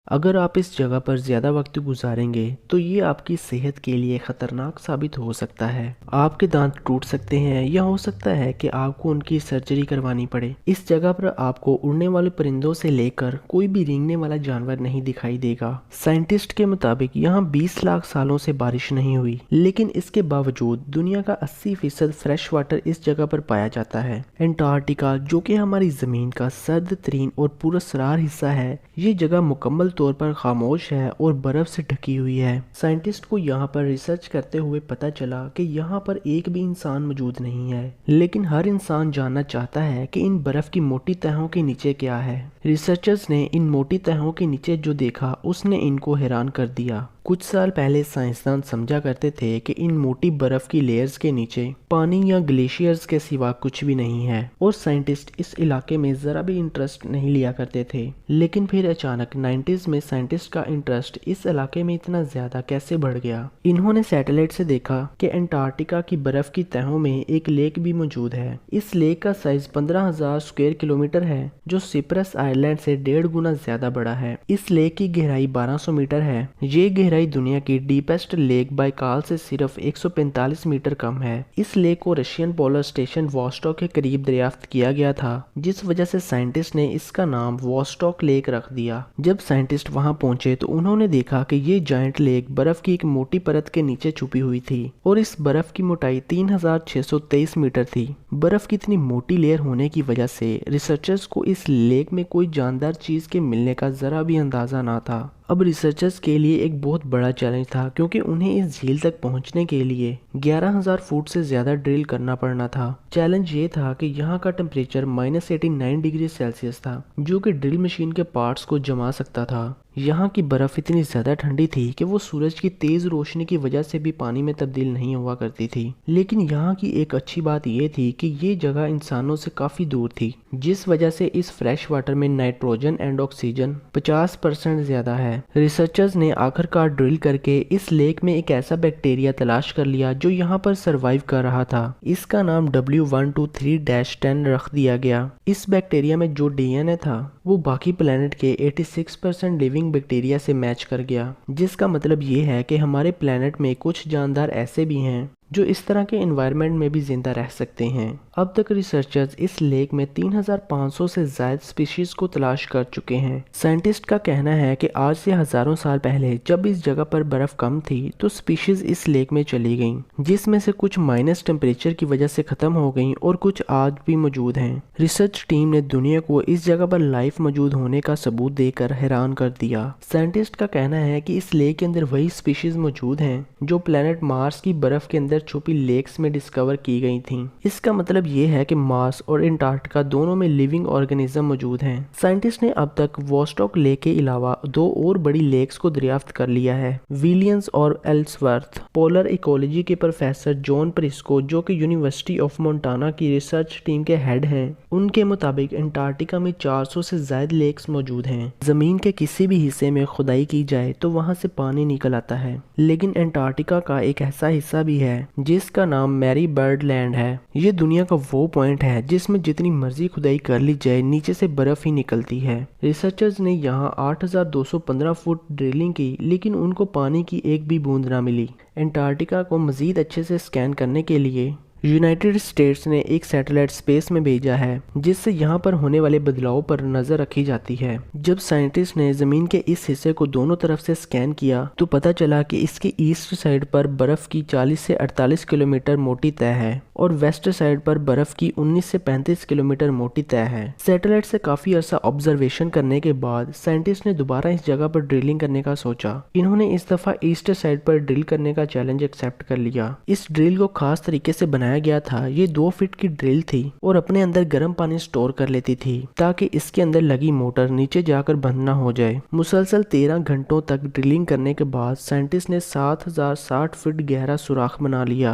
اگر آپ اس جگہ پر زیادہ وقت گزاریں گے تو یہ آپ کی صحت کے لیے خطرناک ثابت ہو سکتا ہے۔ آپ کے دانت ٹوٹ سکتے ہیں یا ہو سکتا ہے کہ آپ کو ان کی سرجری کروانی پڑے۔ اس جگہ پر آپ کو اڑنے والے پرندوں سے لے کر کوئی بھی رینگنے والا جانور نہیں دکھائی دے گا۔ سائنٹسٹ کے مطابق یہاں 20 لاکھ سالوں سے بارش نہیں ہوئی، لیکن اس کے باوجود دنیا کا 80% فریش واٹر اس جگہ پر پایا جاتا ہے۔ انٹارکٹیکا، جو کہ ہماری زمین کا سرد ترین اور پراسرار حصہ ہے، یہ جگہ مکمل طور پر خاموش ہے اور برف سے ڈھکی ہوئی ہے۔ سائنٹسٹ کو یہاں پر ریسرچ کرتے ہوئے پتا چلا کہ یہاں پر ایک بھی انسان موجود نہیں ہے، لیکن ہر انسان جاننا چاہتا ہے کہ ان برف کی موٹی تہوں کے نیچے کیا ہے۔ ریسرچرز نے ان موٹی تہوں کے نیچے جو دیکھا اس نے ان کو حیران کر دیا۔ کچھ سال پہلے سائنسدان سمجھا کرتے تھے کہ ان موٹی برف کی لیئرز کے نیچے پانی یا گلیشیئرز کے سوا کچھ بھی نہیں ہے، اور سائنٹسٹ اس علاقے میں ذرا بھی انٹرسٹ نہیں لیا کرتے تھے۔ لیکن پھر اچانک 90s میں سائنٹسٹ کا انٹرسٹ اس علاقے میں اتنا زیادہ کیسے بڑھ گیا؟ انہوں نے سیٹلائٹ سے دیکھا کہ انٹارکٹیکا کی برف کی تہوں میں ایک لیک بھی موجود ہے۔ اس لیک کا سائز 15,000 اسکوائر کلومیٹر ہے، جو سپرس آئرلینڈ سے 1.5 گنا زیادہ بڑا ہے۔ اس لیک کی گہرائی 1200 میٹر ہے۔ یہ گہرائی دنیا کی ڈیپسٹ لیک بائیکال سے صرف 145 میٹر کم ہے۔ اس لیک کو رشین پولر اسٹیشن واسٹاک کے قریب دریافت کیا گیا تھا، جس وجہ سے سائنٹسٹ نے اس کا نام واسٹاک لیک رکھ دیا۔ جب سائنٹسٹ وہاں پہنچے تو انہوں نے دیکھا کہ یہ جائنٹ لیک برف کی ایک موٹی پرت کے نیچے چھپی ہوئی تھی، اور اس برف کی موٹائی 3623 میٹر تھی۔ برف کی اتنی موٹی لیئر ہونے کی وجہ سے ریسرچرز کو اس لیک میں کوئی جاندار چیز کے ملنے کا ذرا بھی اندازہ نہ تھا۔ اب ریسرچرز کے لیے ایک بہت بڑا چیلنج تھا، کیونکہ انہیں اس جھیل تک پہنچنے کے لیے 11,000 فٹ سے زیادہ ڈرل کرنا پڑنا تھا۔ چیلنج یہ تھا کہ یہاں کا ٹمپریچر -89 ڈگری سیلسیس تھا، جو کہ ڈرل مشین کے پارٹس کو جما سکتا تھا۔ یہاں کی برف اتنی زیادہ ٹھنڈی تھی کہ وہ سورج کی تیز روشنی کی وجہ سے بھی پانی میں تبدیل نہیں ہوا کرتی تھی۔ لیکن یہاں کی ایک اچھی بات یہ تھی کہ یہ جگہ انسانوں سے کافی دور تھی، جس وجہ سے اس فریش واٹر میں نائٹروجن اینڈ آکسیجن 50% زیادہ ہے۔ ریسرچرز نے آخر کار ڈرل کر کے اس لیک میں ایک ایسا بیکٹیریا تلاش کر لیا جو یہاں پر سروائیو کر رہا تھا۔ اس کا نام W123-10 رکھ دیا گیا۔ اس بیکٹیریا میں جو ڈی این اے تھا وہ باقی پلانٹ کے 86% لیونگ بیکٹیریا سے میچ کر گیا، جس کا مطلب یہ ہے کہ ہمارے پلانٹ میں کچھ جاندار ایسے بھی ہیں جو اس طرح کے انوائرمنٹ میں بھی زندہ رہ سکتے ہیں۔ اب تک ریسرچرز اس لیک میں 3500 سے زائد سپیشیز کو تلاش کر چکے ہیں۔ سائنٹسٹ کا کہنا ہے کہ آج سے ہزاروں سال پہلے جب اس جگہ پر برف کم تھی تو سپیشیز اس لیک میں چلی گئیں، جس میں سے کچھ مائنس ٹمپریچر کی وجہ سے ختم ہو گئیں اور کچھ آج بھی موجود ہیں۔ ریسرچ ٹیم نے دنیا کو اس جگہ پر لائف موجود ہونے کا ثبوت دے کر حیران کر دیا۔ سائنٹسٹ کا کہنا ہے کہ اس لیک کے اندر وہی سپیشیز موجود ہیں جو پلانٹ مارس کی برف کے اندر چھپی لیکس میں ڈسکور کی گئی تھیں۔ اس کا مطلب یہ ہے کہ مارس اور انٹارکٹیکا دونوں میں لیونگ آرگنزم موجود ہیں۔ سائنٹسٹ نے اب تک واسٹاک لیک کے علاوہ 2 اور بڑی لیکس کو دریافت کر لیا ہے، ویلینز اور ایلسورتھ۔ پولر ایکولوجی کے پروفیسر جان پرسکو، جو کہ یونیورسٹی آف مونٹانا کی ریسرچ ٹیم کے ہیڈ ہیں، ان کے مطابق انٹارکٹیکا میں 400 سے زائد لیکس موجود ہیں۔ زمین کے کسی بھی حصے میں کھدائی کی جائے تو وہاں سے پانی نکل آتا ہے، لیکن انٹارکٹیکا کا ایک ایسا حصہ بھی ہے جس کا نام میری برڈ لینڈ ہے۔ یہ دنیا کا وہ پوائنٹ ہے جس میں جتنی مرضی کھدائی کر لی جائے نیچے سے برف ہی نکلتی ہے۔ ریسرچرز نے یہاں 8,215 فٹ ڈرلنگ کی، لیکن ان کو پانی کی ایک بھی بوند نہ ملی۔ انٹارکٹیکا کو مزید اچھے سے سکین کرنے کے لیے یونائٹڈ اسٹیٹس نے ایک سیٹلائٹ اسپیس میں بھیجا ہے، جس سے یہاں پر ہونے والے بدلاؤ پر نظر رکھی جاتی ہے۔ جب سائنٹسٹ نے زمین کے اس حصے کو دونوں طرف سے سکین کیا تو پتا چلا کہ اس کی ایسٹ سائڈ پر برف کی 40 سے 48 کلومیٹر موٹی تہہ ہے، اور ویسٹ سائڈ پر برف کی 19 سے 35 کلومیٹر موٹی تہہ ہے۔ سیٹلائٹ سے کافی عرصہ آبزرویشن کرنے کے بعد سائنٹسٹ نے دوبارہ اس جگہ پر ڈرلنگ کرنے کا سوچا۔ انہوں نے اس دفعہ ایسٹ سائڈ پر ڈرل کرنے کا چیلنج ایکسپٹ کر لیا۔ اس ڈرل کو خاص طریقے سے بنایا گیا تھا۔ یہ 2 فٹ کی ڈرل تھی اور اپنے اندر گرم پانی سٹور کر لیتی تھی تاکہ اس کے اندر لگی موٹر نیچے جا کر بند نہ ہو جائے۔ مسلسل 13 گھنٹوں تک ڈرلنگ کرنے کے بعد سائنٹسٹ نے 7,060 فٹ گہرا سوراخ بنا لیا۔